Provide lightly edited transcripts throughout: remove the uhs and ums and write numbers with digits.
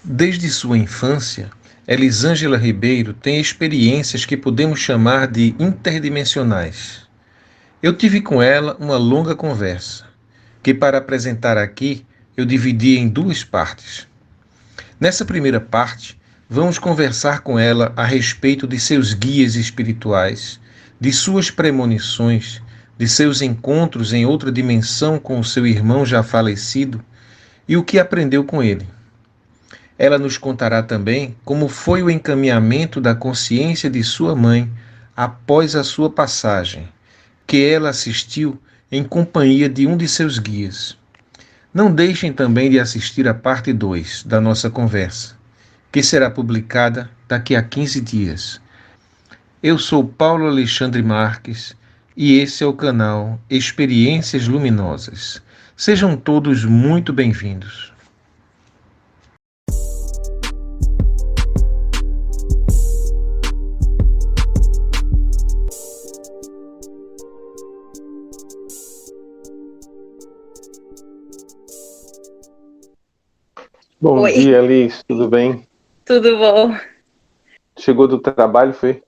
Desde sua infância, Elisângela Ribeiro tem experiências que podemos chamar de interdimensionais. Eu tive com ela uma longa conversa, que para apresentar aqui eu dividi em duas partes. Nessa primeira parte, vamos conversar com ela a respeito de seus guias espirituais, de suas premonições, de seus encontros em outra dimensão com o seu irmão já falecido e o que aprendeu com ele. Ela nos contará também como foi o encaminhamento da consciência de sua mãe após a sua passagem, que ela assistiu em companhia de um de seus guias. Não deixem também de assistir a parte 2 da nossa conversa, que será publicada daqui a 15 dias. Eu sou Paulo Alexandre Marques e esse é o canal Experiências Luminosas. Sejam todos muito bem-vindos. Bom Oi, dia, Alice, tudo bem? tudo bom? Chegou do trabalho, foi?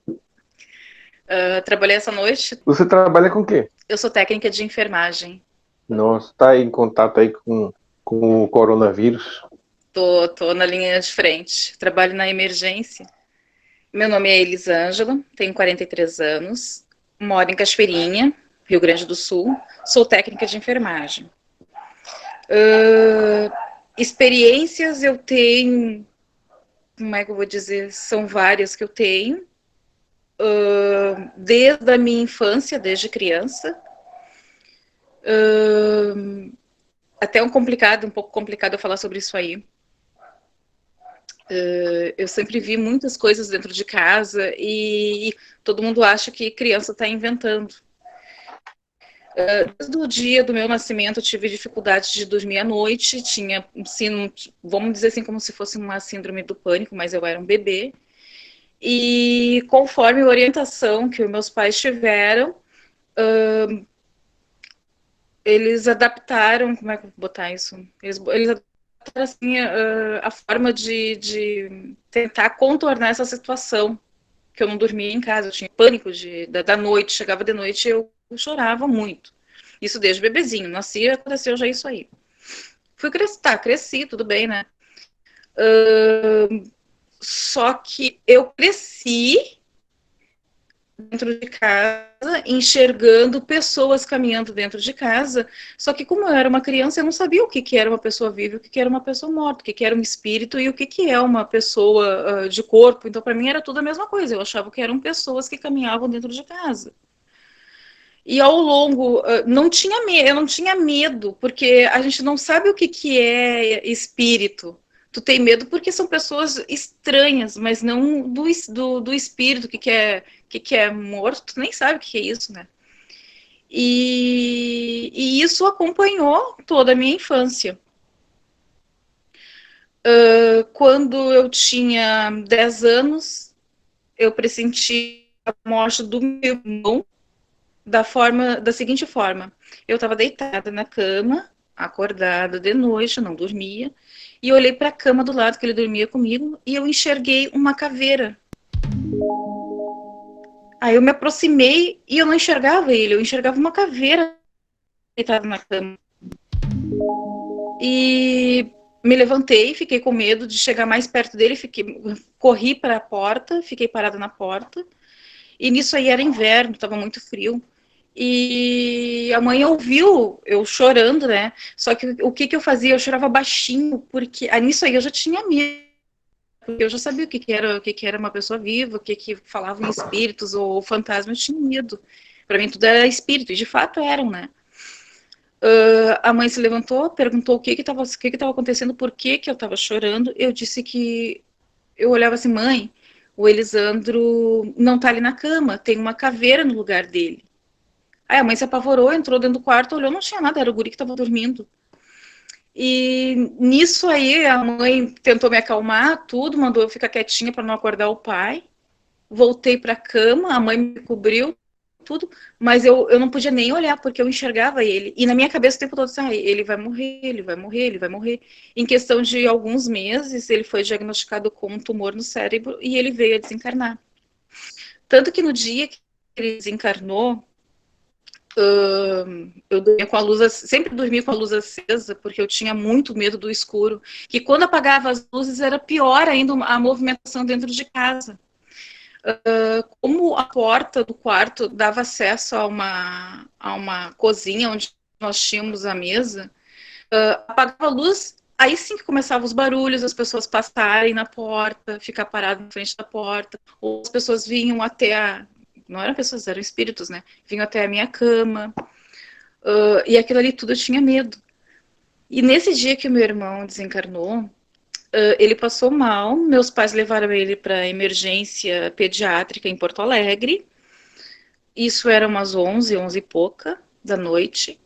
Trabalhei essa noite. Você trabalha com o quê? Eu sou técnica de enfermagem. Nossa, tá aí em contato aí com o coronavírus? Tô na linha de frente. Trabalho na emergência. Meu nome é Elisângela, tenho 43 anos, moro em Cachoeirinha, Rio Grande do Sul. Sou técnica de enfermagem. Experiências eu tenho, como é que eu vou dizer? São várias que eu tenho. Desde a minha infância, desde criança. Até um pouco complicado eu falar sobre isso aí. Eu sempre vi muitas coisas dentro de casa e todo mundo acha que criança está inventando. Desde o dia do meu nascimento eu tive dificuldade de dormir à noite, tinha, vamos dizer assim, como se fosse uma síndrome do pânico, mas eu era um bebê. E conforme a orientação que meus pais tiveram, eles adaptaram, como é que eu vou botar isso? Eles adaptaram assim, a forma de tentar contornar essa situação, que eu não dormia em casa, eu tinha pânico da noite, chegava de noite e eu chorava muito. Isso desde bebezinho, nasci, aconteceu já isso aí. Cresci, tudo bem, né? Só que eu cresci dentro de casa, enxergando pessoas caminhando dentro de casa, só que como eu era uma criança, eu não sabia o que era uma pessoa viva, o que era uma pessoa morta, o que era um espírito e o que é uma pessoa de corpo, então para mim era tudo a mesma coisa, eu achava que eram pessoas que caminhavam dentro de casa. E ao longo, eu não tinha medo, porque a gente não sabe o que é espírito. Tu tem medo porque são pessoas estranhas, mas não do espírito, o que é morto, tu nem sabe o que é isso, né? E isso acompanhou toda a minha infância. Quando eu tinha 10 anos, eu pressenti a morte do meu irmão da seguinte forma. Eu estava deitada na cama, acordada de noite, não dormia, e olhei para a cama do lado que ele dormia comigo e eu enxerguei uma caveira. Aí eu me aproximei e eu não enxergava ele, eu enxergava uma caveira deitada na cama. E me levantei, fiquei com medo de chegar mais perto dele, corri para a porta, fiquei parada na porta. E nisso aí era inverno, estava muito frio. E a mãe ouviu eu chorando, né? Só que o que eu fazia? Eu chorava baixinho, porque nisso aí eu já tinha medo. Porque eu já sabia o que era uma pessoa viva, o que falavam em espíritos ou fantasma, eu tinha medo. Para mim tudo era espírito, e de fato eram, né? A mãe se levantou, perguntou o que estava acontecendo, por que eu estava chorando. Eu disse que eu olhava assim, mãe, o Elisandro não tá ali na cama, tem uma caveira no lugar dele. Aí a mãe se apavorou, entrou dentro do quarto, olhou, não tinha nada, era o guri que estava dormindo. E nisso aí a mãe tentou me acalmar, tudo, mandou eu ficar quietinha para não acordar o pai. Voltei para a cama, a mãe me cobriu, tudo, mas eu não podia nem olhar, porque eu enxergava ele. E na minha cabeça o tempo todo, assim, ele vai morrer, ele vai morrer, ele vai morrer. Em questão de alguns meses, ele foi diagnosticado com um tumor no cérebro e ele veio a desencarnar. Tanto que no dia que ele desencarnou, eu dormia com a luz, sempre dormia com a luz acesa, porque eu tinha muito medo do escuro. Que quando apagava as luzes era pior ainda a movimentação dentro de casa. Como a porta do quarto dava acesso a uma cozinha onde nós tínhamos a mesa, apagava a luz, aí sim que começavam os barulhos, as pessoas passarem na porta, ficar parado em frente da porta, ou as pessoas vinham até não eram pessoas, eram espíritos, né? Vinham até a minha cama, e aquilo ali tudo eu tinha medo. E nesse dia que o meu irmão desencarnou, ele passou mal, meus pais levaram ele para emergência pediátrica em Porto Alegre, isso era umas 11 e pouca da noite.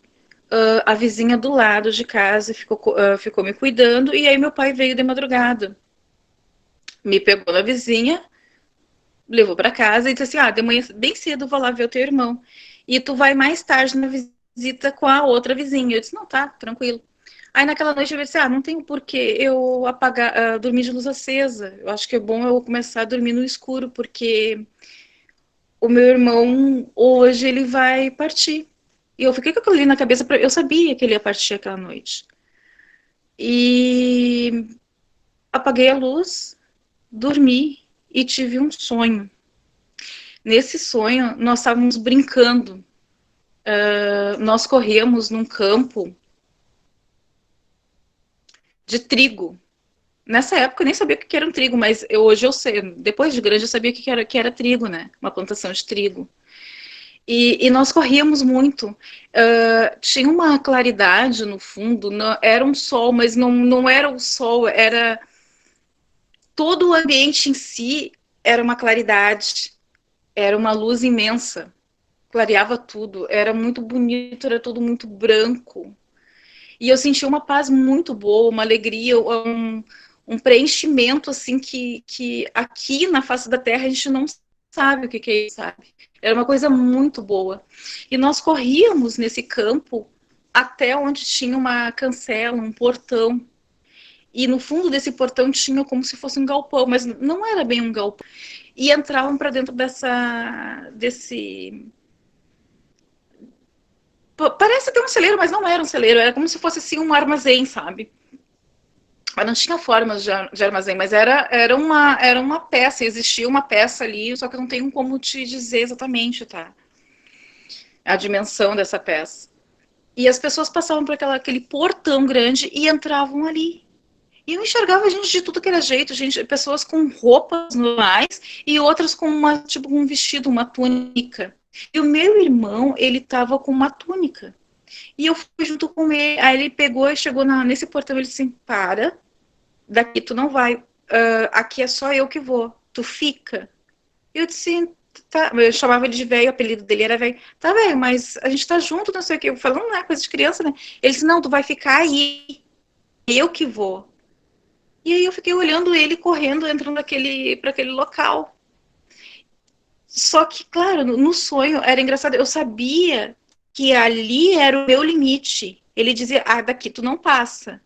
A vizinha do lado de casa ficou me cuidando, e aí meu pai veio de madrugada, me pegou na vizinha, levou para casa e disse assim, de manhã bem cedo eu vou lá ver o teu irmão, e tu vai mais tarde na visita com a outra vizinha. Eu disse, não, tá, tranquilo. Aí naquela noite eu disse, não tem porquê eu dormir de luz acesa, eu acho que é bom eu começar a dormir no escuro, porque o meu irmão hoje ele vai partir. E eu fiquei com aquilo ali na cabeça, eu sabia que ele ia partir aquela noite. E apaguei a luz, dormi e tive um sonho. Nesse sonho, nós estávamos brincando. Nós corríamos num campo de trigo. Nessa época eu nem sabia o que era um trigo, mas hoje eu sei. Depois de grande eu sabia que era trigo, né? Uma plantação de trigo. E nós corríamos muito. Tinha uma claridade no fundo, era um sol, mas não era o sol, era todo o ambiente em si era uma claridade, era uma luz imensa, clareava tudo, era muito bonito, era tudo muito branco. E eu senti uma paz muito boa, uma alegria, um preenchimento assim que aqui na face da Terra a gente não sabe o que é isso, sabe? Era uma coisa muito boa. E nós corríamos nesse campo até onde tinha uma cancela, um portão. E no fundo desse portão tinha como se fosse um galpão, mas não era bem um galpão. E entravam para dentro desse. Parece até um celeiro, mas não era um celeiro, era como se fosse assim um armazém, sabe? Mas não tinha formas de armazém, mas era uma peça, existia uma peça ali, só que eu não tenho como te dizer exatamente, tá? A dimensão dessa peça. E as pessoas passavam por aquele portão grande e entravam ali. E eu enxergava gente de tudo que era jeito, pessoas com roupas normais e outras com um vestido, uma túnica. E o meu irmão, ele tava com uma túnica. E eu fui junto com ele. Aí ele pegou e chegou nesse portão e ele disse assim, para, daqui tu não vai. Aqui é só eu que vou. Tu fica. E eu disse, tá. Eu chamava ele de velho, o apelido dele era velho. Tá, velho, mas a gente tá junto, não sei o que. Eu falando, não é coisa de criança, né? Ele disse, não, tu vai ficar aí. Eu que vou. E aí eu fiquei olhando ele correndo, entrando para aquele local. Só que, claro, no sonho era engraçado. Eu sabia que ali era o meu limite. Ele dizia, daqui tu não passa.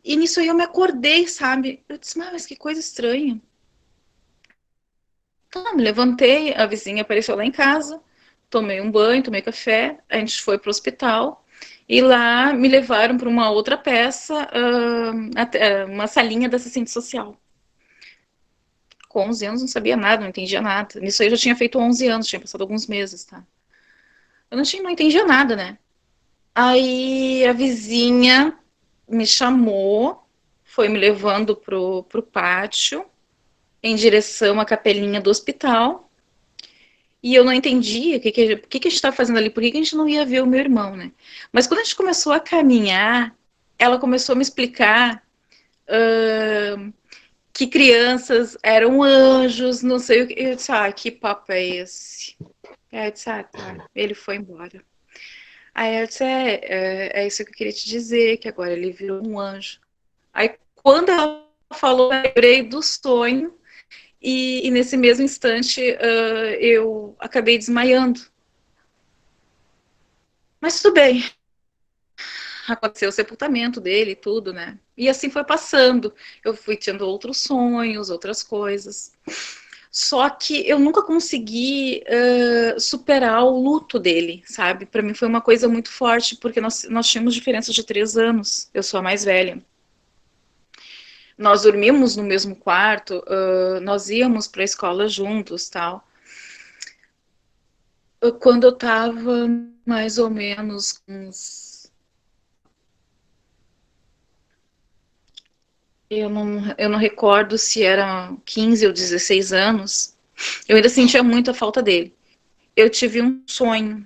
E nisso aí eu me acordei, sabe? Eu disse, mas que coisa estranha. Então, me levantei, a vizinha apareceu lá em casa, tomei um banho, tomei café, a gente foi para o hospital. E lá me levaram para uma outra peça, uma salinha da assistente social. Com 11 anos não sabia nada, não entendia nada. Nisso aí eu já tinha feito 11 anos, tinha passado alguns meses, tá? Eu não entendia nada, né? Aí a vizinha me chamou, foi me levando pro pátio, em direção à capelinha do hospital. E eu não entendia o que a gente estava fazendo ali, por que a gente não ia ver o meu irmão, né? Mas quando a gente começou a caminhar, ela começou a me explicar que crianças eram anjos, não sei o que. Eu disse, que papo é esse? Aí eu disse, tá, ele foi embora. Aí eu disse, é isso que eu queria te dizer, que agora ele virou um anjo. Aí quando ela falou, eu lembrei do sonho e nesse mesmo instante eu acabei desmaiando. Mas tudo bem, aconteceu o sepultamento dele e tudo, né? E assim foi passando. Eu fui tendo outros sonhos, outras coisas. Só que eu nunca consegui superar o luto dele, sabe? Para mim foi uma coisa muito forte, porque nós tínhamos diferença de 3 anos. Eu sou a mais velha. Nós dormíamos no mesmo quarto, nós íamos para a escola juntos, tal. Quando eu tava mais ou menos uns... Eu não recordo se eram 15 ou 16 anos, eu ainda sentia muito a falta dele. Eu tive um sonho.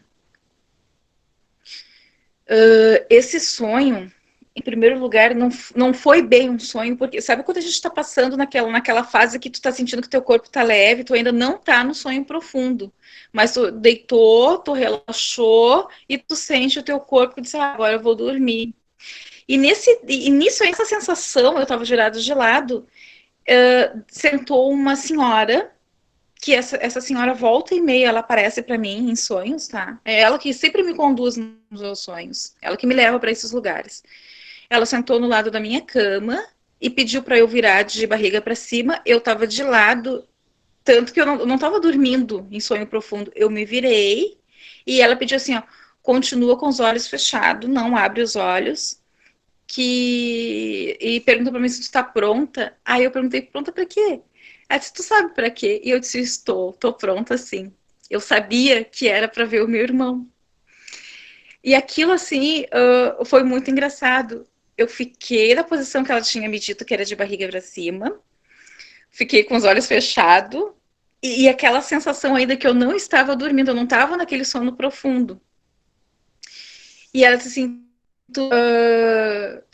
Esse sonho, em primeiro lugar, não foi bem um sonho, porque sabe quando a gente está passando naquela fase que tu está sentindo que teu corpo está leve, tu ainda não está no sonho profundo, mas tu deitou, tu relaxou e tu sente o teu corpo e diz, agora eu vou dormir. E nisso, essa sensação, eu estava girada de lado, sentou uma senhora, que essa senhora volta e meia, ela aparece para mim em sonhos, tá? É ela que sempre me conduz nos meus sonhos, ela que me leva para esses lugares. Ela sentou no lado da minha cama e pediu para eu virar de barriga para cima. Eu estava de lado, tanto que eu não estava dormindo em sonho profundo. Eu me virei e ela pediu assim, ó, continua com os olhos fechados, não abre os olhos, e perguntou para mim se tu está pronta. Aí eu perguntei, pronta para quê? Ela disse, tu sabe para quê? E eu disse, tô pronta sim. Eu sabia que era para ver o meu irmão. E aquilo, assim, foi muito engraçado. Eu fiquei na posição que ela tinha me dito, que era de barriga para cima. Fiquei com os olhos fechados. E aquela sensação ainda que eu não estava dormindo, eu não estava naquele sono profundo. E ela disse assim, tu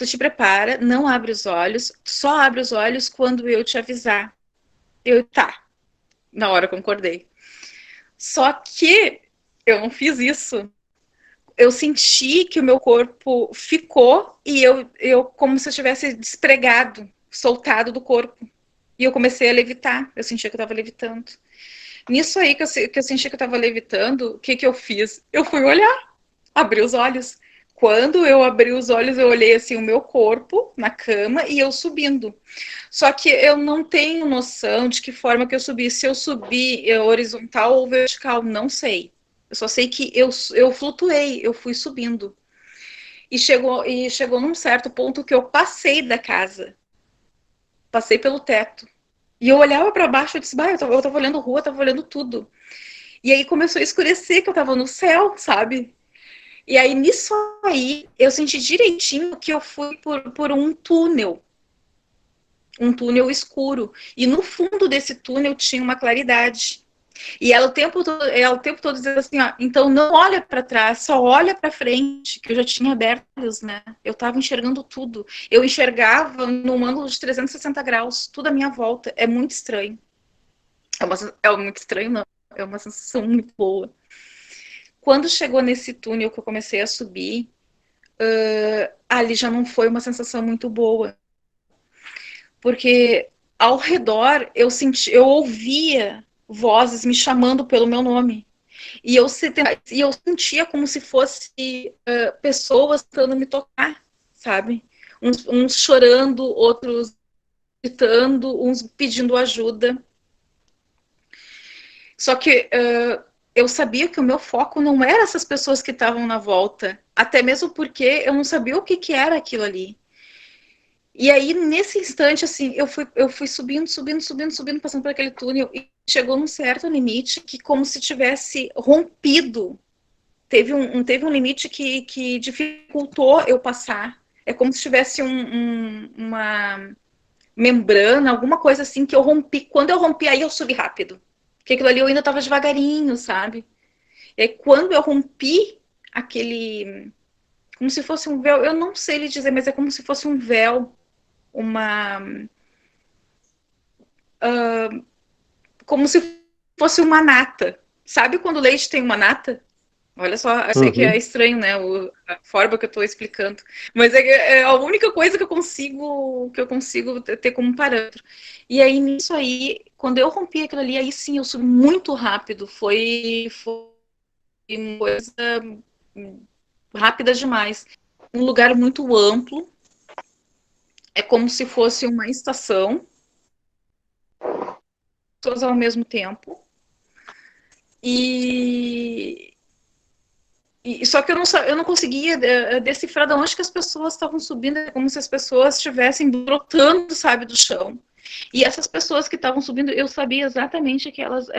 te prepara, não abre os olhos, só abre os olhos quando eu te avisar. Eu, tá. Na hora concordei. Só que eu não fiz isso. Eu senti que o meu corpo ficou e eu como se eu tivesse despregado, soltado do corpo. E eu comecei a levitar. Eu sentia que eu estava levitando. Nisso aí que eu senti que eu estava levitando, o que eu fiz? Eu fui olhar, abri os olhos. Quando eu abri os olhos, eu olhei assim o meu corpo na cama e eu subindo. Só que eu não tenho noção de que forma que eu subi. Se eu subi horizontal ou vertical, não sei. Eu só sei que eu flutuei, eu fui subindo. E chegou num certo ponto que eu passei da casa. Passei pelo teto. E eu olhava para baixo e disse, eu tava olhando rua, eu tava olhando tudo. E aí começou a escurecer, que eu tava no céu, sabe? E aí, nisso aí, eu senti direitinho que eu fui por um túnel escuro. E no fundo desse túnel tinha uma claridade. E ela o tempo todo dizendo assim, ó, então não olha para trás, só olha para frente, que eu já tinha aberto olhos, né? Eu estava enxergando tudo. Eu enxergava num ângulo de 360 graus, tudo à minha volta. É muito estranho. É muito estranho, não. É uma sensação muito boa. Quando chegou nesse túnel que eu comecei a subir, ali já não foi uma sensação muito boa. Porque ao redor eu ouvia vozes me chamando pelo meu nome. E eu sentia como se fosse pessoas tentando me tocar, sabe? Uns chorando, outros gritando, uns pedindo ajuda. Só que eu sabia que o meu foco não era essas pessoas que estavam na volta, até mesmo porque eu não sabia o que era aquilo ali. E aí, nesse instante, assim, eu fui subindo, passando por aquele túnel, e chegou num certo limite que como se tivesse rompido. Teve um limite que dificultou eu passar. É como se tivesse uma membrana, alguma coisa assim, que eu rompi. Quando eu rompi, aí eu subi rápido. Porque aquilo ali eu ainda estava devagarinho, sabe? E aí, quando eu rompi aquele... Como se fosse um véu, eu não sei lhe dizer, mas é como se fosse um véu, como se fosse uma nata. Sabe quando o leite tem uma nata? Olha só, eu sei que é estranho, né, a forma que eu estou explicando, mas é a única coisa que eu consigo ter como parâmetro. E aí, nisso aí, Quando eu rompi aquilo ali, aí sim, eu subi muito rápido. Foi uma coisa rápida demais. Um lugar muito amplo. É como se fosse uma estação, todas ao mesmo tempo. Só que eu não conseguia decifrar de onde que as pessoas estavam subindo, é como se as pessoas estivessem brotando, sabe, do chão. E essas pessoas que estavam subindo, eu sabia exatamente que elas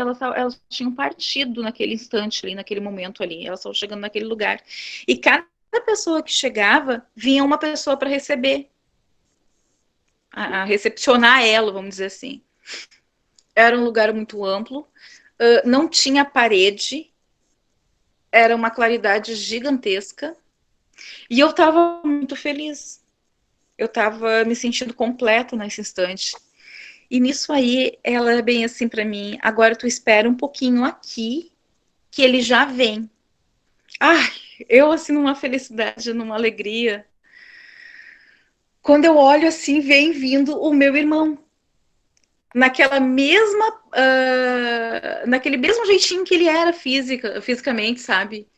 tinham partido naquele instante ali, naquele momento ali, elas estavam chegando naquele lugar. E cada pessoa que chegava, vinha uma pessoa para receber, a recepcionar ela, vamos dizer assim. Era um lugar muito amplo, não tinha parede, era uma claridade gigantesca, e eu estava muito feliz. Eu estava me sentindo completa nesse instante. E nisso aí, ela é bem assim para mim, agora tu espera um pouquinho aqui, que ele já vem. Ai, eu assim numa felicidade, numa alegria. Quando eu olho assim, vem vindo o meu irmão. Naquela mesma, naquele mesmo jeitinho que ele era fisicamente, sabe?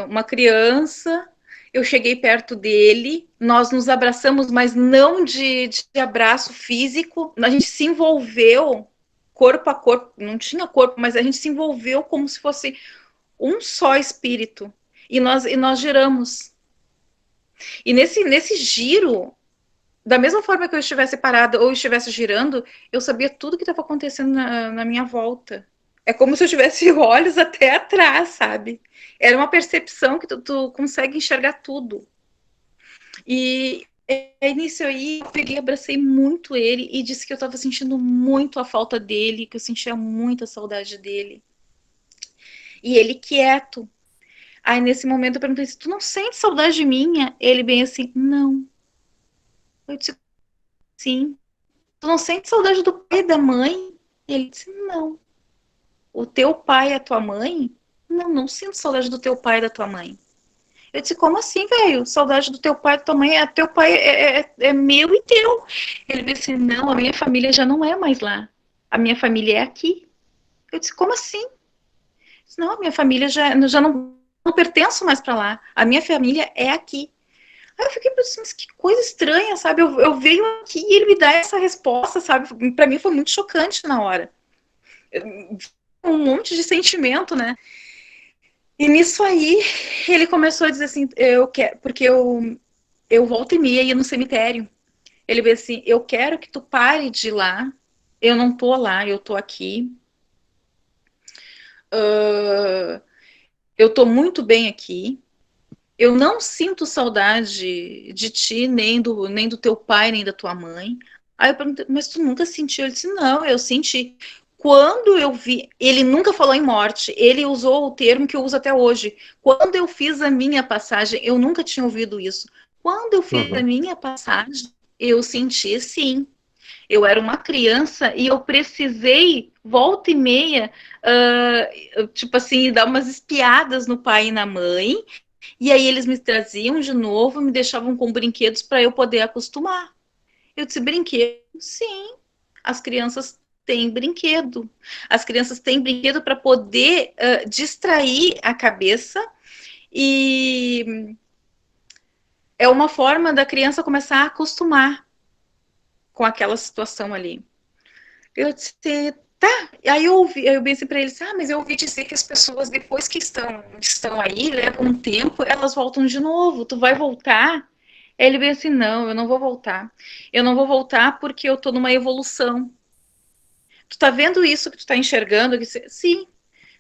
Uma criança, eu cheguei perto dele, nós nos abraçamos, mas não de abraço físico, a gente se envolveu corpo a corpo, não tinha corpo, mas a gente se envolveu como se fosse um só espírito, e nós giramos. E nesse giro, da mesma forma que eu estivesse parada ou estivesse girando, eu sabia tudo que estava acontecendo na minha volta. É como se eu tivesse olhos até atrás, sabe? Era uma percepção que tu consegue enxergar tudo. E nisso aí, eu peguei, abracei muito ele e disse que eu estava sentindo muito a falta dele, que eu sentia muita saudade dele. E ele quieto. Aí nesse momento eu perguntei: tu não sente saudade minha? Ele bem assim: não. Eu disse: sim. Tu não sente saudade do pai e da mãe? Ele disse: não. O teu pai e a tua mãe? Não, não sinto saudade do teu pai e da tua mãe. Eu disse: como assim, velho? Saudade do teu pai e da tua mãe? Teu pai é meu e teu. Ele disse: não, a minha família já não é mais lá. A minha família é aqui. Eu disse: como assim? Disse: não, a minha família já não pertenço mais para lá. A minha família é aqui. Aí eu fiquei pensando: que coisa estranha, sabe? Eu venho aqui e ele me dá essa resposta, sabe? Para mim foi muito chocante na hora. Um monte de sentimento, né? E nisso aí, ele começou a dizer assim: eu quero, porque eu volto e meia ia no cemitério. Ele veio assim: eu quero que tu pare de ir lá. Eu não tô lá, eu tô aqui. Eu tô muito bem aqui. Eu não sinto saudade de ti, nem do teu pai, nem da tua mãe. Aí eu perguntei: mas tu nunca sentiu? Ele disse: não, eu senti. Quando eu vi, ele nunca falou em morte, ele usou o termo que eu uso até hoje. Quando eu fiz a minha passagem, eu nunca tinha ouvido isso. Quando eu fiz a minha passagem, eu senti sim. Eu era uma criança e eu precisei, volta e meia, tipo assim, dar umas espiadas no pai e na mãe, e aí eles me traziam de novo, me deixavam com brinquedos para eu poder acostumar. Eu disse: brinquedo? Sim, as crianças têm brinquedo. As crianças têm brinquedo para poder distrair a cabeça, e é uma forma da criança começar a acostumar com aquela situação ali. Eu disse: tá. Aí eu pensei para eles: mas eu ouvi dizer que as pessoas, depois que estão aí, levam um tempo, elas voltam de novo. Tu vai voltar? Ele veio assim: não, eu não vou voltar. Eu não vou voltar porque eu tô numa evolução. Tu tá vendo isso que tu tá enxergando? Sim.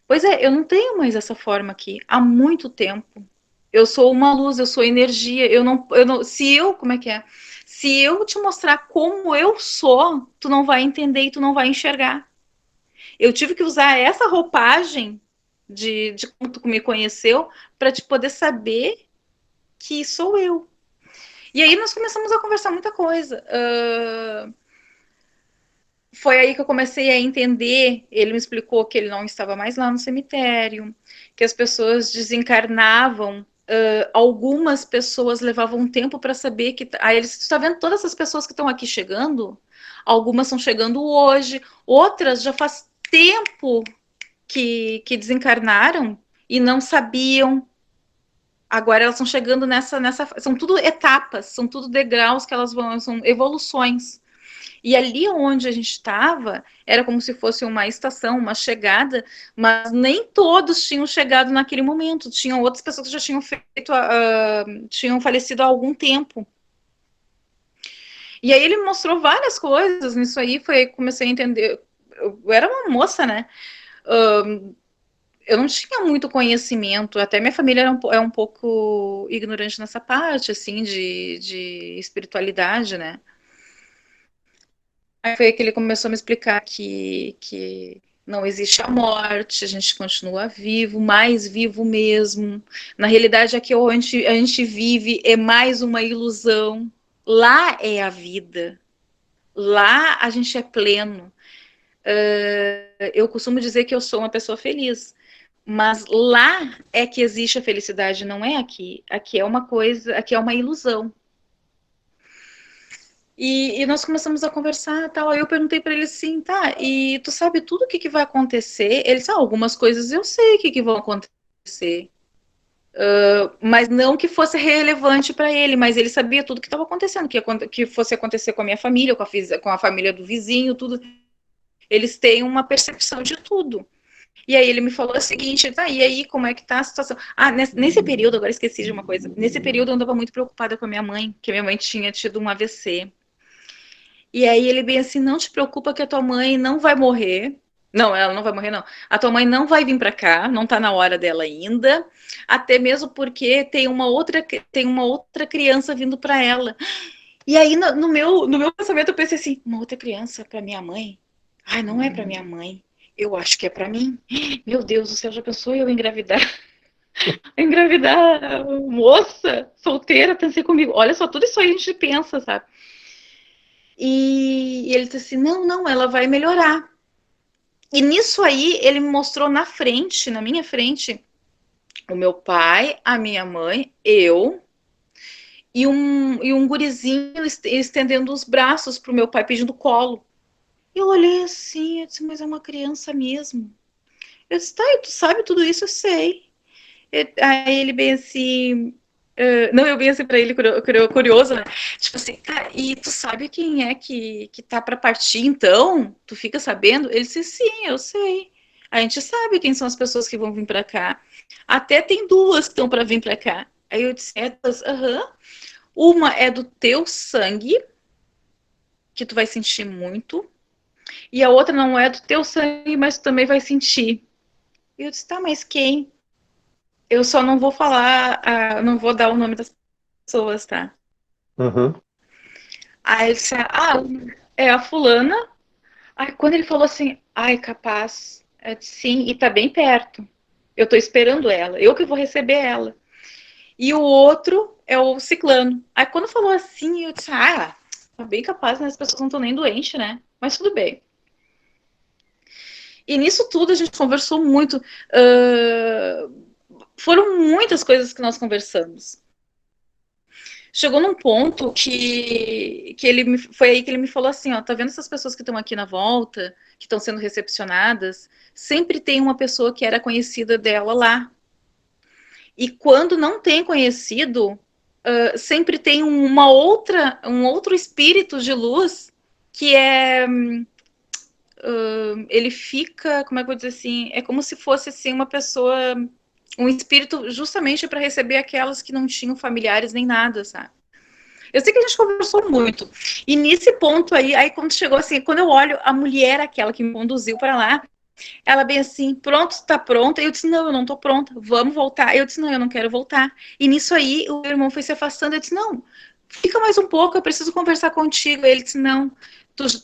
Pois é, eu não tenho mais essa forma aqui há muito tempo. Eu sou uma luz, eu sou energia. Como é que é? Se eu te mostrar como eu sou, tu não vai entender e tu não vai enxergar. Eu tive que usar essa roupagem de como tu me conheceu para te poder saber que sou eu. E aí nós começamos a conversar muita coisa. Foi aí que eu comecei a entender. Ele me explicou que ele não estava mais lá no cemitério, que as pessoas desencarnavam algumas pessoas levavam um tempo para saber que... Aí eles está vendo todas essas pessoas que estão aqui chegando? Algumas estão chegando hoje, outras já faz tempo que desencarnaram e não sabiam. Agora elas estão chegando nessa... São tudo etapas, são tudo degraus que elas vão... São evoluções. E ali onde a gente estava, era como se fosse uma estação, uma chegada, mas nem todos tinham chegado naquele momento. Tinham outras pessoas que já tinham tinham falecido há algum tempo. E aí ele mostrou várias coisas nisso aí, comecei a entender. Eu era uma moça, né? Eu não tinha muito conhecimento, até minha família é um pouco ignorante nessa parte, assim, de espiritualidade, né? Aí foi que ele começou a me explicar que não existe a morte, a gente continua vivo, mais vivo mesmo. Na realidade, aqui onde a gente vive é mais uma ilusão. Lá é a vida. Lá a gente é pleno. Eu costumo dizer que eu sou uma pessoa feliz, mas lá é que existe a felicidade, não é aqui. Aqui é uma coisa, aqui é uma ilusão. E nós começamos a conversar tal. Aí eu perguntei para ele assim, tá, e tu sabe tudo o que vai acontecer? Ele disse, algumas coisas eu sei o que vão acontecer. Mas não que fosse relevante para ele, mas ele sabia tudo que estava acontecendo, que fosse acontecer com a minha família, com a família do vizinho, tudo. Eles têm uma percepção de tudo. E aí ele me falou o seguinte, tá, e aí como é que tá a situação? Nesse período, agora esqueci de uma coisa, nesse período eu andava muito preocupada com a minha mãe, que minha mãe tinha tido um AVC. E aí ele bem assim, não te preocupa que a tua mãe não vai morrer. Não, ela não vai morrer, não. A tua mãe não vai vir para cá, não tá na hora dela ainda. Até mesmo porque tem uma outra criança vindo para ela. E aí no meu pensamento eu pensei assim, uma outra criança para minha mãe? Ai, não é para minha mãe. Eu acho que é para mim. Meu Deus do céu, já pensou eu engravidar? Engravidar moça, solteira, pensei comigo. Olha só, tudo isso aí a gente pensa, sabe? E ele disse assim, não, ela vai melhorar. E nisso aí, ele me mostrou na minha frente, o meu pai, a minha mãe, eu, e um gurizinho estendendo os braços pro meu pai, pedindo colo. Eu olhei assim, eu disse, mas é uma criança mesmo. Eu disse, tá, e tu sabe tudo isso? Eu sei. Aí ele bem assim, não, eu bem assim pra ele, curioso, né? Tipo assim, cara, e tu sabe quem é que tá pra partir então? Tu fica sabendo? Ele disse, sim, eu sei. A gente sabe quem são as pessoas que vão vir pra cá. Até tem duas que estão pra vir pra cá. Aí eu disse, aham. Uma é do teu sangue, que tu vai sentir muito. E a outra não é do teu sangue, mas tu também vai sentir. E eu disse, tá, mas quem? Eu só não vou falar, não vou dar o nome das pessoas, tá? Uhum. Aí ele disse, é a fulana. Aí quando ele falou assim, ai, capaz, eu disse, sim, e tá bem perto. Eu tô esperando ela, eu que vou receber ela. E o outro é o ciclano. Aí quando falou assim, eu disse, tá bem capaz, né? As pessoas não estão nem doentes, né? Mas tudo bem. E nisso tudo a gente conversou muito. Foram muitas coisas que nós conversamos. Chegou num ponto que foi aí que ele me falou assim, ó, tá vendo essas pessoas que estão aqui na volta, que estão sendo recepcionadas? Sempre tem uma pessoa que era conhecida dela lá. E quando não tem conhecido, sempre tem um outro espírito de luz que ele fica, como é que eu vou dizer assim, é como se fosse assim uma pessoa, um espírito justamente para receber aquelas que não tinham familiares nem nada, sabe? Eu sei que a gente conversou muito. E nesse ponto aí quando chegou assim, quando eu olho a mulher, aquela que me conduziu para lá, ela bem assim, pronto, tá pronta? Eu disse, não, eu não tô pronta, vamos voltar. Eu disse, não, eu não quero voltar. E nisso aí, o meu irmão foi se afastando. Eu disse, não, fica mais um pouco, eu preciso conversar contigo. Ele disse, não,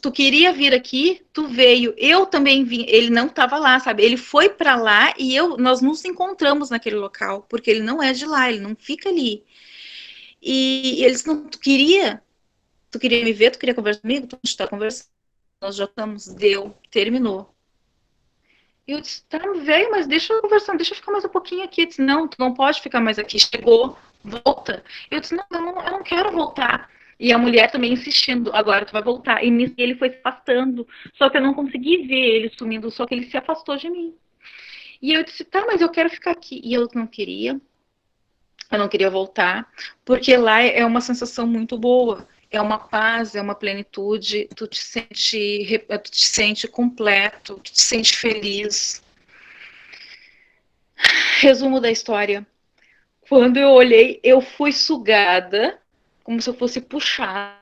tu queria vir aqui, tu veio. Eu também vim. Ele não estava lá, sabe? Ele foi para lá e nós nos encontramos naquele local, porque ele não é de lá, ele não fica ali. E ele disse, não, tu queria me ver, tu queria conversar comigo? Tu está conversando, nós já estamos, terminou. E eu disse, tá, velho, mas deixa eu conversar, deixa eu ficar mais um pouquinho aqui. Ele disse, não, tu não pode ficar mais aqui, chegou, volta. Eu disse, não, eu não quero voltar. E a mulher também insistindo, agora tu vai voltar. E nisso ele foi se afastando, só que eu não consegui ver ele sumindo, só que ele se afastou de mim. E eu disse, tá, mas eu quero ficar aqui. E eu não queria voltar, porque lá é uma sensação muito boa. É uma paz, é uma plenitude, tu te sente completo, tu te sente feliz. Resumo da história. Quando eu olhei, eu fui sugada, como se eu fosse puxada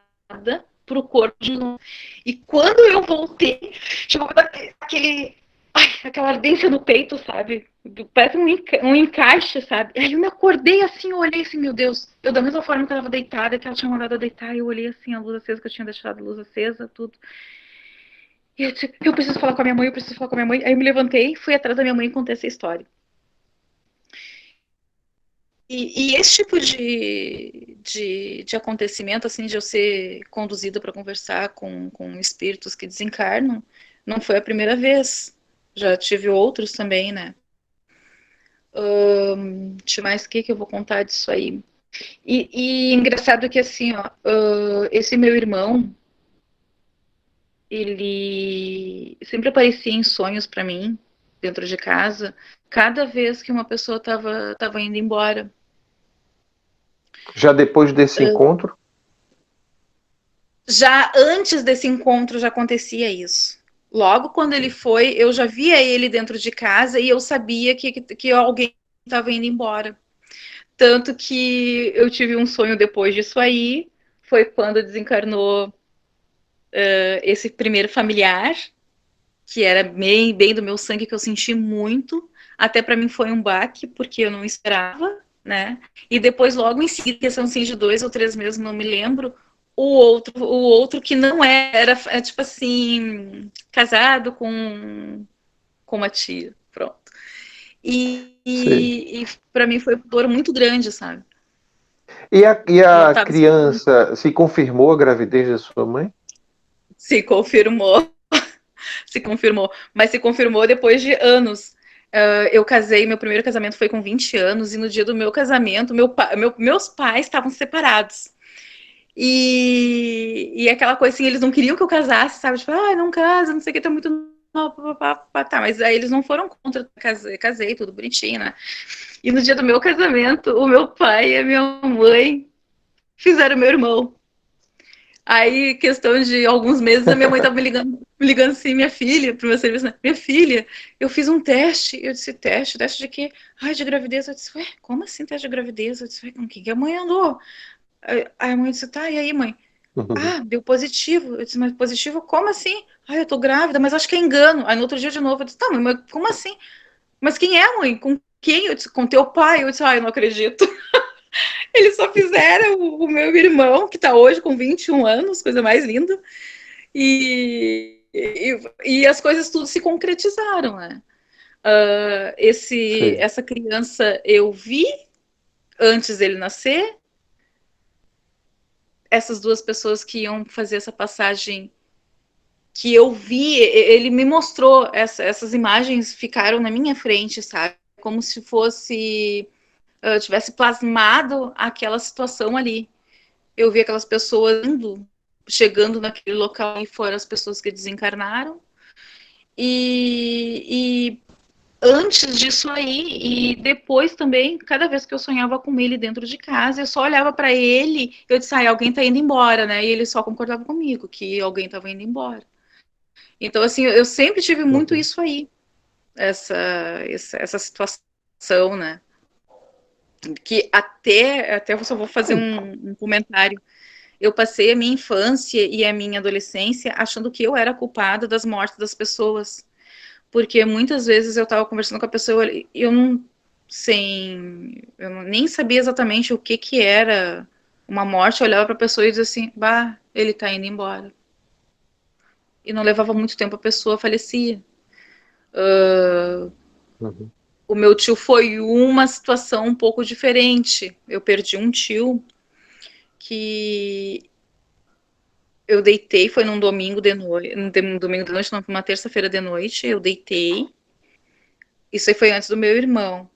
para o corpo de novo. E quando eu voltei, chegou aquela ardência no peito, sabe? Parece um encaixe, sabe? Aí eu me acordei assim, eu olhei assim, meu Deus. Eu, da mesma forma que ela estava deitada, que ela tinha mandado eu deitar, eu olhei assim, a luz acesa, que eu tinha deixado a luz acesa, tudo. E eu disse, eu preciso falar com a minha mãe, eu preciso falar com a minha mãe. Aí eu me levantei, fui atrás da minha mãe e contei essa história. E esse tipo de acontecimento, assim, de eu ser conduzida para conversar com espíritos que desencarnam, não foi a primeira vez. Já tive outros também, né? Deixa mais o que eu vou contar disso aí. E engraçado que, assim, ó, esse meu irmão, ele sempre aparecia em sonhos para mim, dentro de casa, cada vez que uma pessoa tava indo embora. Já depois desse encontro? Já antes desse encontro já acontecia isso. Logo quando ele foi, eu já via ele dentro de casa e eu sabia que alguém estava indo embora. Tanto que eu tive um sonho depois disso aí, foi quando desencarnou esse primeiro familiar, que era bem do meu sangue, que eu senti muito. Até para mim foi um baque, porque eu não esperava, né? E depois, logo em seguida, questão assim, de 2 ou 3 meses, não me lembro, o outro que não era tipo assim, casado com uma tia. Pronto. Sei. E para mim foi uma dor muito grande, sabe? E E eu a tava esperando. criança se confirmou a gravidez da sua mãe? Se confirmou, se confirmou. Mas se confirmou depois de anos. Eu casei, meu primeiro casamento foi com 20 anos, e no dia do meu casamento, meus pais estavam separados. E aquela coisa assim, eles não queriam que eu casasse, sabe? Tipo, não casa, não sei o que, tá muito nova, tá, mas aí eles não foram contra, casei, tudo bonitinho, né? E no dia do meu casamento, o meu pai e a minha mãe fizeram meu irmão. Aí, questão de alguns meses, a minha mãe tava me ligando assim, minha filha, pro meu serviço, né? Minha filha, eu fiz um teste. Eu disse, teste de quê? Ai, de gravidez. Eu disse, ué, como assim teste de gravidez? Eu disse, ué, com que a mãe andou? Aí a mãe disse, tá, e aí, mãe? Ah, deu positivo. Eu disse, mas positivo? Como assim? Ah, eu tô grávida, mas acho que é engano. Aí no outro dia de novo, eu disse, tá, mãe, mas como assim? Mas quem é, mãe? Com quem? Eu disse, com teu pai. Eu disse, eu não acredito. Eles só fizeram o meu irmão, que tá hoje com 21 anos, coisa mais linda. E as coisas tudo se concretizaram, né? Sei. Essa criança eu vi antes dele nascer, essas duas pessoas que iam fazer essa passagem que eu vi, ele me mostrou, essas imagens ficaram na minha frente, sabe? Como se fosse, tivesse plasmado aquela situação ali. Eu vi aquelas pessoas indo, chegando naquele local e foram as pessoas que desencarnaram. E antes disso aí, e depois também, cada vez que eu sonhava com ele dentro de casa, eu só olhava para ele, eu disse, alguém tá indo embora, né? E ele só concordava comigo, que alguém tava indo embora. Então, assim, eu sempre tive muito Uhum. isso aí, essa situação, né? Que até eu só vou fazer um comentário. Eu passei a minha infância e a minha adolescência achando que eu era culpada das mortes das pessoas. Porque muitas vezes eu estava conversando com a pessoa e eu nem sabia exatamente o que era uma morte. Eu olhava para a pessoa e dizia assim, bah, ele está indo embora. E não levava muito tempo, a pessoa falecia. Uhum. O meu tio foi uma situação um pouco diferente. Eu perdi um tio que eu deitei, foi num domingo de noite, numa terça-feira de noite, eu deitei. Isso aí foi antes do meu irmão.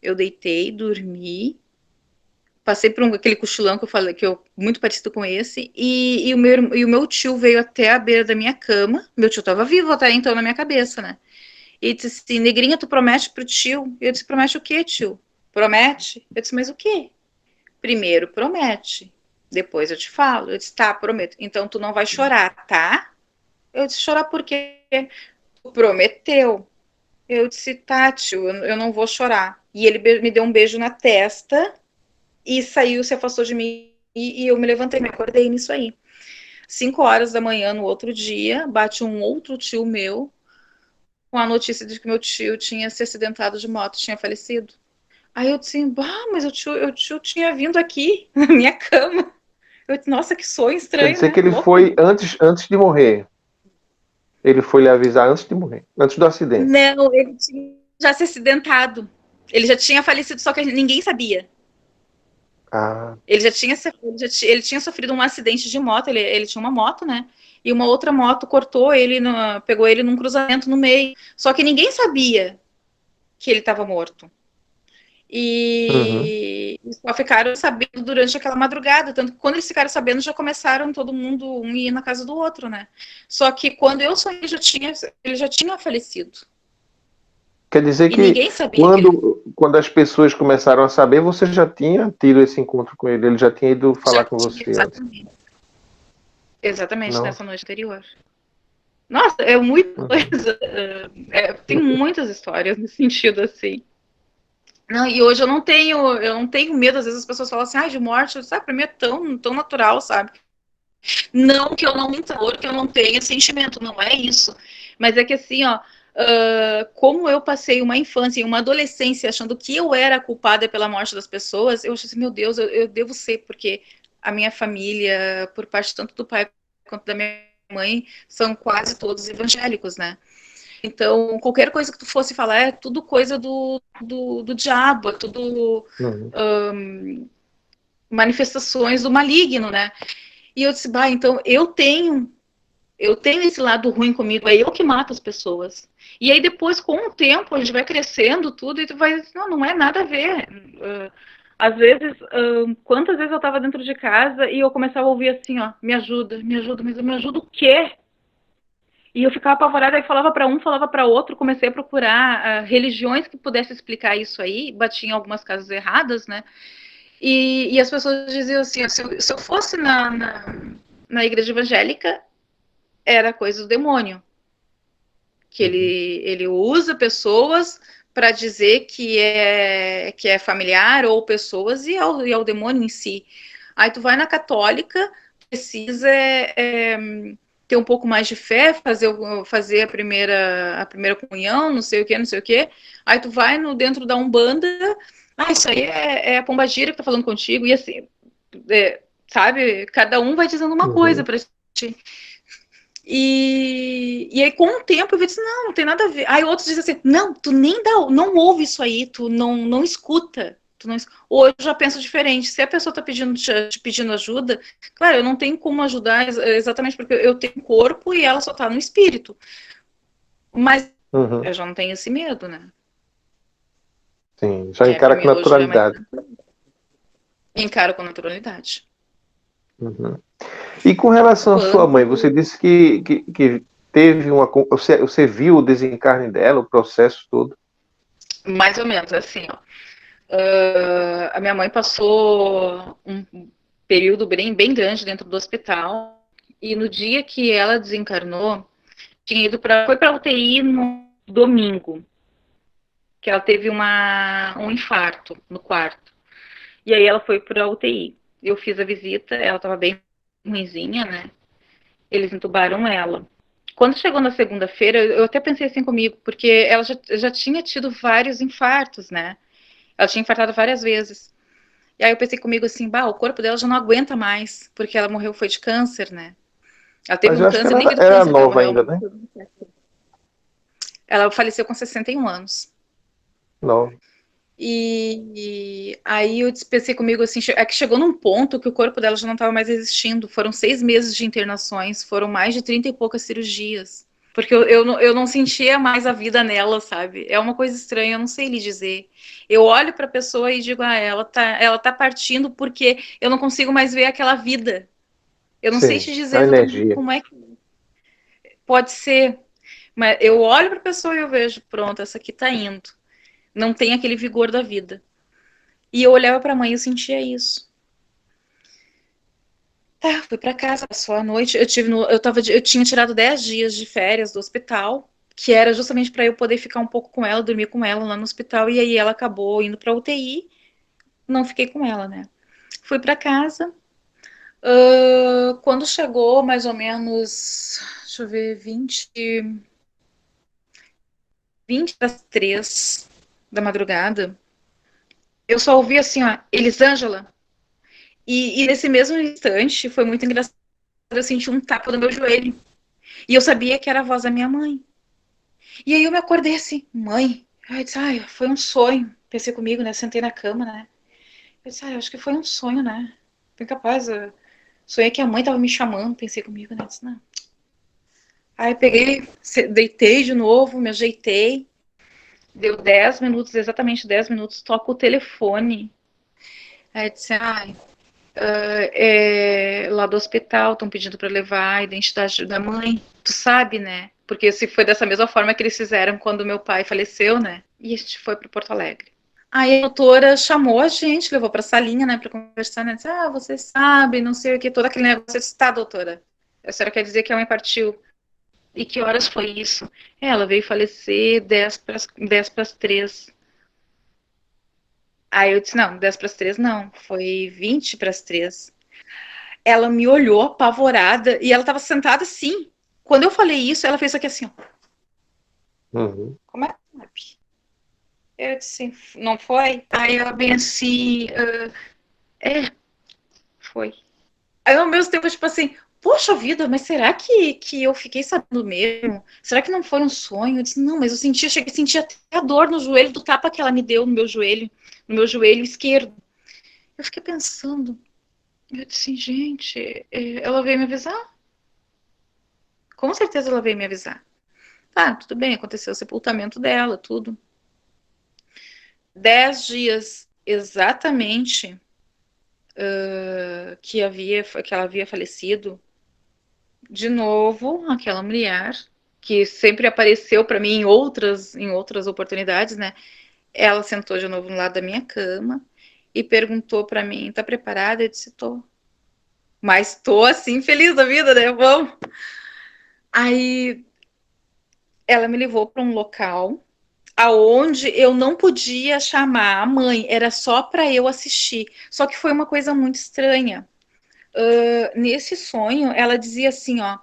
Eu deitei, dormi, passei por aquele cochilão que eu falei, que eu muito parecido com esse, e o meu tio veio até a beira da minha cama. Meu tio estava vivo até então na minha cabeça, né? E disse assim, negrinha, tu promete pro tio? Eu disse, promete o quê, tio? Promete? Eu disse, mas o quê? Primeiro promete, depois eu te falo. Eu disse, tá, prometo. Então tu não vai chorar, tá? Eu disse, chorar por quê? Tu prometeu. Eu disse, tá, tio, eu não vou chorar. E ele me deu um beijo na testa e saiu, se afastou de mim e eu me levantei, me acordei nisso aí. 5 horas da manhã, no outro dia, bate um outro tio meu com a notícia de que meu tio tinha se acidentado de moto, tinha falecido. Aí eu disse, bah, mas o tio tinha vindo aqui na minha cama. Eu disse, nossa, que sonho Quer estranho, dizer né? que ele Louco. foi antes de morrer. Ele foi lhe avisar antes de morrer, antes do acidente. Não, ele tinha já se acidentado. Ele já tinha falecido, só que ninguém sabia. Ah, Ele tinha sofrido um acidente de moto, ele tinha uma moto, né? E uma outra moto cortou ele, pegou ele num cruzamento no meio. Só que ninguém sabia que ele estava morto. uhum. E só ficaram sabendo durante aquela madrugada. Tanto que quando eles ficaram sabendo, já começaram todo mundo um ir na casa do outro, né? Só que quando eu sonhei, ele já tinha falecido. Quer dizer E que ninguém sabia que ele quando as pessoas começaram a saber, você já tinha tido esse encontro com ele, ele já tinha ido já falar com tinha. você antes. Exatamente Não. nessa noite anterior. Nossa, é muita Uhum. coisa. Tem muitas histórias nesse sentido, assim. Não, e hoje eu não tenho medo, às vezes as pessoas falam assim, de morte, sabe, pra mim é tão natural, sabe? Não que eu não me dor, que eu não tenha sentimento, não é isso. Mas é que assim, ó, como eu passei uma infância e uma adolescência achando que eu era culpada pela morte das pessoas, eu achei assim, meu Deus, eu devo ser, porque a minha família, por parte tanto do pai quanto da minha mãe, são quase todos evangélicos, né? Então, qualquer coisa que tu fosse falar é tudo coisa do diabo, é tudo Uhum. manifestações do maligno, né? E eu disse, então eu tenho esse lado ruim comigo, é eu que mato as pessoas. E aí depois, com o tempo, a gente vai crescendo tudo e tu vai, não é nada a ver. Às vezes, quantas vezes eu estava dentro de casa e eu começava a ouvir assim, ó, me ajuda, mas me ajuda o quê? E eu ficava apavorada, aí falava para um, falava para outro, comecei a procurar religiões que pudessem explicar isso aí, bati em algumas casas erradas, né? E as pessoas diziam assim, se eu fosse na igreja evangélica, era coisa do demônio. Que ele usa pessoas para dizer que é familiar ou pessoas e é o demônio em si. Aí tu vai na católica, precisa ter um pouco mais de fé, fazer a primeira comunhão, não sei o que, não sei o que. Aí tu vai dentro da Umbanda, isso aí é a pombagira que tá falando contigo, e assim, sabe, cada um vai dizendo uma coisa Uhum. pra ti. E aí, com o tempo, eu disse, não tem nada a ver. Aí outros dizem assim, não, tu nem não ouve isso aí, tu não escuta. Hoje eu já penso diferente. Se a pessoa está te pedindo ajuda, claro, eu não tenho como ajudar exatamente porque eu tenho corpo e ela só está no espírito. Mas Uhum. eu já não tenho esse medo, né? Sim, já Para encara com mim hoje já é mais naturalidade. tranquilo. Encaro com naturalidade. Uhum. E com relação à sua mãe, você Quando, disse que teve uma. Você viu o desencarne dela, o processo todo? mais ou menos assim, ó. A minha mãe passou um período bem grande dentro do hospital e no dia que ela desencarnou, foi para UTI no domingo, que ela teve um infarto no quarto. E aí ela foi para UTI. Eu fiz a visita, ela estava bem ruinzinha, né? Eles entubaram ela. Quando chegou na segunda-feira, eu até pensei assim comigo, porque ela já tinha tido vários infartos, né? Ela tinha infartado várias vezes. E aí eu pensei comigo assim, o corpo dela já não aguenta mais, porque ela morreu, foi de câncer, né? Ela teve Mas um eu acho que câncer, ela nem do era câncer, que ela nova morreu. ainda, né? Ela faleceu com 61 anos. Não. E aí eu pensei comigo assim, é que chegou num ponto que o corpo dela já não estava mais resistindo. Foram 6 meses de internações, foram mais de 30 e poucas cirurgias. Porque eu não sentia mais a vida nela, sabe? É uma coisa estranha, eu não sei lhe dizer. Eu olho para a pessoa e digo, ela tá partindo porque eu não consigo mais ver aquela vida. Eu não sei Sim, te dizer a exatamente energia. como é que pode ser, mas eu olho para a pessoa e eu vejo, pronto, essa aqui tá indo. Não tem aquele vigor da vida. E eu olhava para a mãe e eu sentia isso. Tá, fui para casa, passou a noite. Eu tinha tirado 10 dias de férias do hospital, que era justamente para eu poder ficar um pouco com ela, dormir com ela lá no hospital. E aí ela acabou indo para UTI, não fiquei com ela, né? Fui para casa. Quando chegou mais ou menos, deixa eu ver, 20 para as 3 da madrugada, eu só ouvi assim, ó, Elisângela. E nesse mesmo instante, foi muito engraçado, eu senti um tapa no meu joelho. E eu sabia que era a voz da minha mãe. E aí eu me acordei assim, mãe. Aí eu disse, ai, foi um sonho. Pensei comigo, né? Sentei na cama, né? Eu disse, ai, acho que foi um sonho, né? Foi capaz, eu sonhei que a mãe tava me chamando, pensei comigo, né? Eu disse, não. Aí peguei, deitei de novo, me ajeitei. Deu 10 minutos, exatamente 10 minutos, toco o telefone. Aí eu disse, ai, lá do hospital, estão pedindo para levar a identidade da mãe. Tu sabe, né? Porque se foi dessa mesma forma que eles fizeram quando meu pai faleceu, né? E a gente foi para Porto Alegre. Aí a doutora chamou a gente, levou para a salinha, né, para conversar, né? Disse, você sabe, não sei o que, todo aquele negócio. Eu disse, tá, doutora. A senhora quer dizer que a mãe partiu. E que horas foi isso? Ela veio falecer 10 para as 3. Aí eu disse, não, 10 para as 3 não, foi 20 para as 3. Ela me olhou apavorada e ela estava sentada assim. Quando eu falei isso, ela fez aqui assim, ó. Uhum. Como é que sabe? Eu disse, não foi? Aí ela bem assim, foi. Aí ao mesmo tempo, tipo assim, poxa vida, mas será que eu fiquei sabendo mesmo? Será que não foi um sonho? Eu disse, não, mas eu senti, cheguei a sentir até a dor no joelho do tapa que ela me deu no meu joelho esquerdo. Eu fiquei pensando, eu disse, gente, ela veio me avisar? Com certeza ela veio me avisar. Tá, tudo bem, aconteceu o sepultamento dela, tudo. 10 dias exatamente que ela havia falecido, de novo, aquela mulher que sempre apareceu para mim em outras oportunidades, né? Ela sentou de novo no lado da minha cama e perguntou para mim: tá preparada? Eu disse: tô. Mas tô assim, feliz da vida, né? Vamos. Aí ela me levou para um local aonde eu não podia chamar a mãe, era só para eu assistir. Só que foi uma coisa muito estranha. Nesse sonho, ela dizia assim, ó,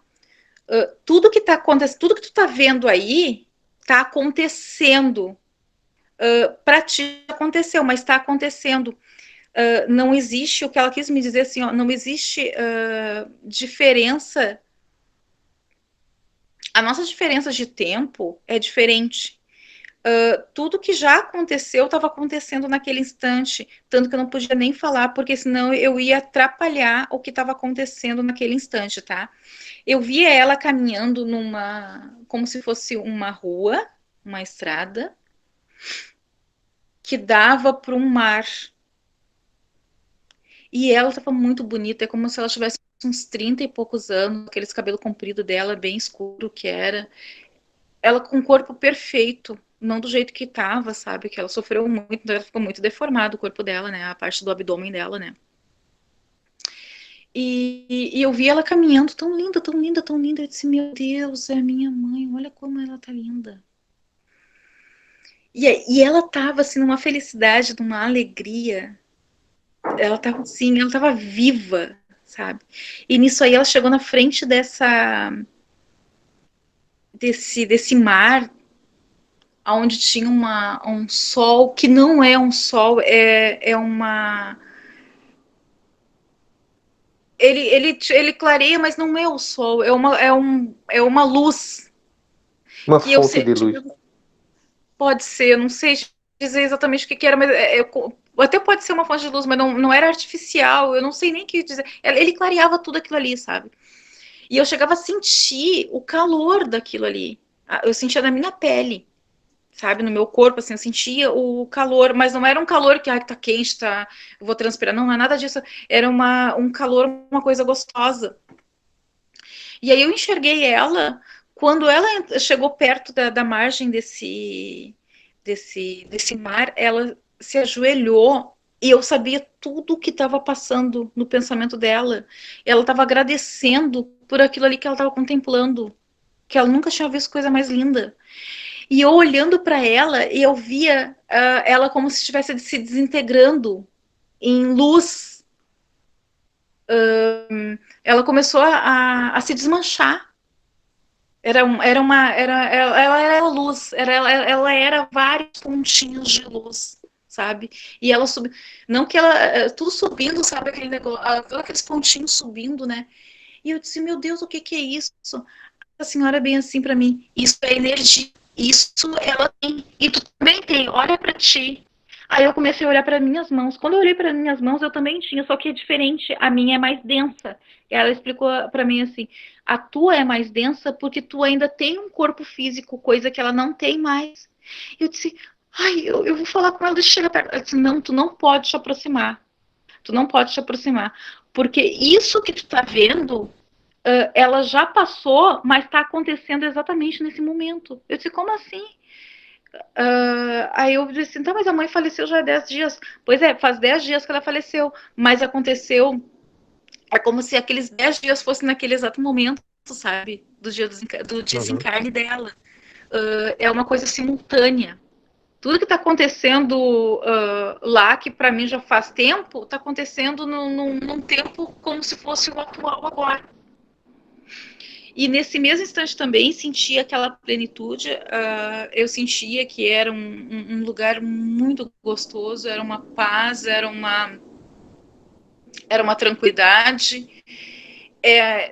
tudo que tá acontecendo, tudo que tu tá vendo aí, tá acontecendo. Para ti aconteceu, mas está acontecendo. Não existe, o que ela quis me dizer assim, ó, não existe diferença. A nossa diferença de tempo é diferente. Tudo que já aconteceu estava acontecendo naquele instante, tanto que eu não podia nem falar, porque senão eu ia atrapalhar o que estava acontecendo naquele instante, tá? Eu via ela caminhando como se fosse uma rua, uma estrada, que dava para um mar. E ela estava muito bonita, é como se ela tivesse uns 30 e poucos anos, aqueles cabelo comprido dela, bem escuro que era. Ela com o corpo perfeito, não do jeito que estava, sabe? Que ela sofreu muito, então ela ficou muito deformado o corpo dela, né? A parte do abdômen dela, né? E eu vi ela caminhando tão linda, tão linda, tão linda. Eu disse, meu Deus, é a minha mãe, olha como ela tá linda. E ela tava assim numa felicidade, numa alegria. Ela tava assim, ela tava viva, sabe? E nisso aí ela chegou na frente desse mar, onde tinha um sol que não é um sol, é uma. Ele clareia, mas não é o sol, é uma luz. Uma Que eu fonte sei, de luz. pode ser, eu não sei dizer exatamente o que, que era, mas até pode ser uma fonte de luz, mas não era artificial, eu não sei nem o que dizer. Ele clareava tudo aquilo ali, sabe? E eu chegava a sentir o calor daquilo ali. Eu sentia na minha pele, sabe, no meu corpo, assim, eu sentia o calor, mas não era um calor que, tá quente, eu vou transpirar, não é nada disso, era um calor, uma coisa gostosa. E aí eu enxerguei ela, quando ela chegou perto da margem desse mar, ela se ajoelhou e eu sabia tudo o que estava passando no pensamento dela. Ela estava agradecendo por aquilo ali que ela estava contemplando, que ela nunca tinha visto coisa mais linda. E eu olhando para ela, eu via ela como se estivesse se desintegrando em luz. Ela começou a se desmanchar. Ela era luz, ela era vários pontinhos de luz, sabe? E ela subiu, não que ela, tudo subindo, sabe, aquele negócio, aqueles pontinhos subindo, né? E eu disse, meu Deus, o que é isso? A senhora bem assim para mim, isso é energia, isso ela tem, e tu também tem, olha para ti. Aí eu comecei a olhar para minhas mãos. Quando eu olhei para minhas mãos, eu também tinha, só que é diferente. A minha é mais densa. Ela explicou para mim assim: a tua é mais densa porque tu ainda tem um corpo físico, coisa que ela não tem mais. Eu disse: ai, eu vou falar com ela, deixa eu chegar perto. Ela disse: não, tu não pode te aproximar. Tu não pode te aproximar. Porque isso que tu tá vendo, ela já passou, mas está acontecendo exatamente nesse momento. Eu disse: como assim? Aí eu disse assim, tá, mas a mãe faleceu já há 10 dias. Pois é, faz 10 dias que ela faleceu, mas aconteceu, é como se aqueles 10 dias fossem naquele exato momento, sabe? Do desencarne dela. É uma coisa simultânea. Tudo que está acontecendo lá, que para mim já faz tempo, está acontecendo num tempo como se fosse o atual agora. E nesse mesmo instante também sentia aquela plenitude, eu sentia que era um lugar muito gostoso, era uma paz, era uma tranquilidade,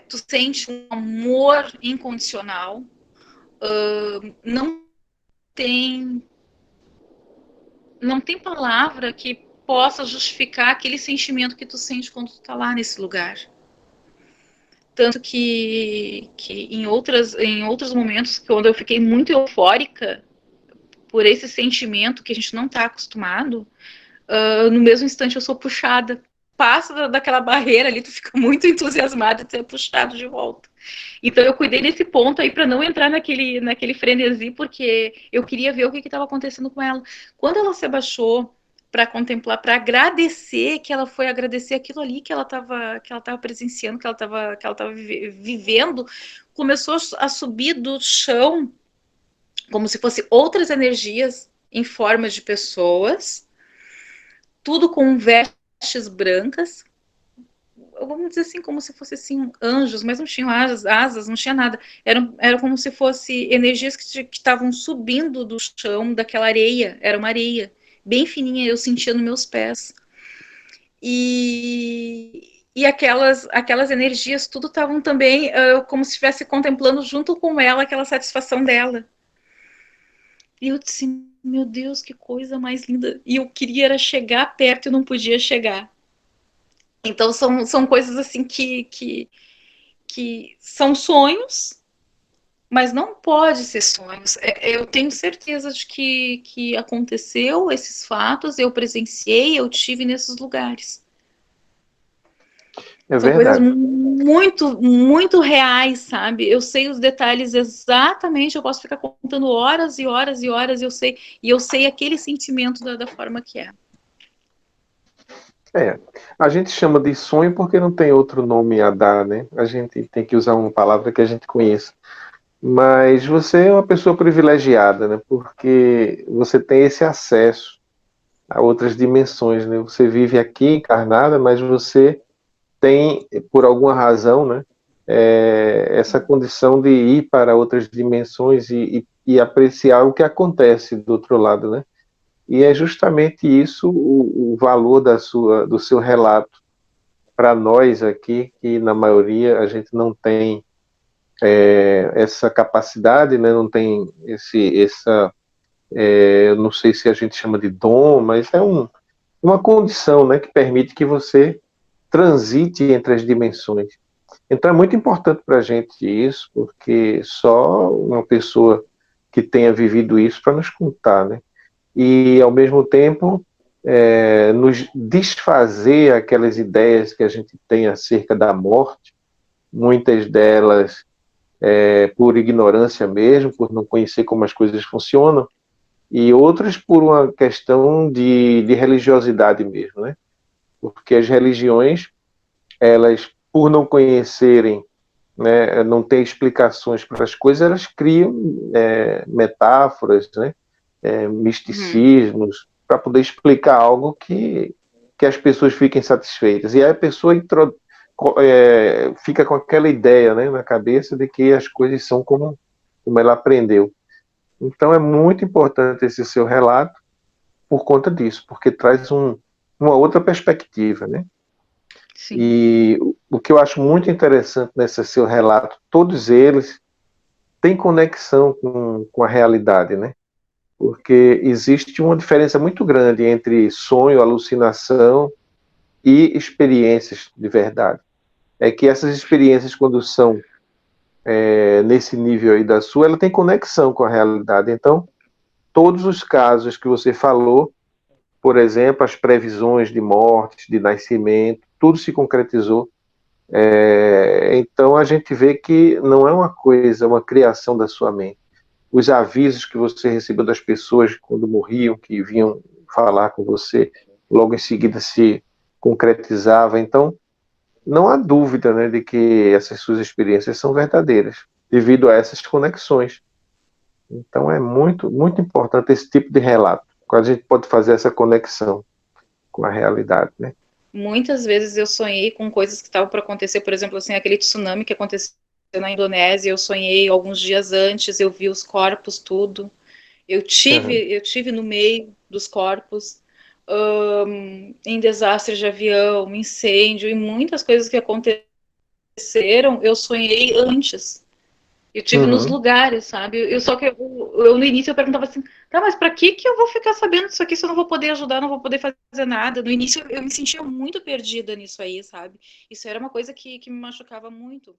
tu sente um amor incondicional, não tem palavra que possa justificar aquele sentimento que tu sente quando tu tá lá nesse lugar. Tanto que em outros momentos, quando eu fiquei muito eufórica por esse sentimento que a gente não está acostumado, no mesmo instante eu sou puxada. Passa daquela barreira ali, tu fica muito entusiasmada de ser puxado de volta. Então eu cuidei nesse ponto aí para não entrar naquele frenesi, porque eu queria ver o que estava acontecendo com ela. Quando ela se abaixou para contemplar, para agradecer, que ela foi agradecer aquilo ali que ela estava presenciando, que ela estava vivendo, começou a subir do chão como se fosse outras energias em forma de pessoas, tudo com vestes brancas, vamos dizer assim, como se fosse assim, anjos, mas não tinham asas, não tinha nada. Era como se fosse energias que estavam subindo do chão, daquela areia, era uma areia, bem fininha, eu sentia nos meus pés. E aquelas energias, tudo estavam também como se estivesse contemplando junto com ela aquela satisfação dela. E eu disse, meu Deus, que coisa mais linda. E eu queria era chegar perto e não podia chegar. Então são coisas assim que são sonhos, mas não pode ser sonhos. Eu tenho certeza de que aconteceu esses fatos, eu presenciei, eu tive nesses lugares. É São coisas verdade. muito, muito reais, sabe? Eu sei os detalhes exatamente, eu posso ficar contando horas e horas e horas, e eu sei aquele sentimento da forma que é. A gente chama de sonho porque não tem outro nome a dar, né? A gente tem que usar uma palavra que a gente conheça. Mas você é uma pessoa privilegiada, né? Porque você tem esse acesso a outras dimensões, né? Você vive aqui encarnada, mas você tem, por alguma razão, né? Essa condição de ir para outras dimensões e apreciar o que acontece do outro lado, né? E é justamente isso o valor do seu relato para nós aqui, que na maioria a gente não tem essa capacidade, né? Não tem eu não sei se a gente chama de dom, mas é uma condição, né, que permite que você transite entre as dimensões. Então é muito importante para a gente isso, porque só uma pessoa que tenha vivido isso para nos contar, né? E ao mesmo tempo nos desfazer aquelas ideias que a gente tem acerca da morte, muitas delas por ignorância mesmo, por não conhecer como as coisas funcionam, e outras por uma questão de religiosidade mesmo, né? Porque as religiões, elas, por não conhecerem, né, não ter explicações para as coisas, elas criam metáforas, né, misticismos, para poder explicar algo que as pessoas fiquem satisfeitas. E aí a pessoa fica com aquela ideia, né, na cabeça de que as coisas são como ela aprendeu. Então é muito importante esse seu relato por conta disso, porque traz uma outra perspectiva, né? Sim. E o que eu acho muito interessante nesse seu relato, todos eles têm conexão com a realidade, né? Porque existe uma diferença muito grande entre sonho, alucinação e experiências de verdade. É que essas experiências, quando são nesse nível aí da sua, ela tem conexão com a realidade. Então, todos os casos que você falou, por exemplo, as previsões de morte, de nascimento, tudo se concretizou. Então a gente vê que não é uma coisa, uma criação da sua mente. Os avisos que você recebeu das pessoas quando morriam, que vinham falar com você, logo em seguida se concretizava. Então, não há dúvida, né, de que essas suas experiências são verdadeiras, devido a essas conexões. Então, é muito, muito importante esse tipo de relato, quando a gente pode fazer essa conexão com a realidade, né? Muitas vezes eu sonhei com coisas que estavam para acontecer, por exemplo, assim, aquele tsunami que aconteceu na Indonésia, eu sonhei alguns dias antes, eu vi os corpos, tudo. Eu tive no meio dos corpos, em desastre de avião, incêndio, e muitas coisas que aconteceram, eu sonhei antes. Eu tive nos lugares, sabe? Só que eu no início eu perguntava assim, tá, mas pra que eu vou ficar sabendo disso aqui se eu não vou poder ajudar, não vou poder fazer nada? No início eu me sentia muito perdida nisso aí, sabe? Isso era uma coisa que me machucava muito.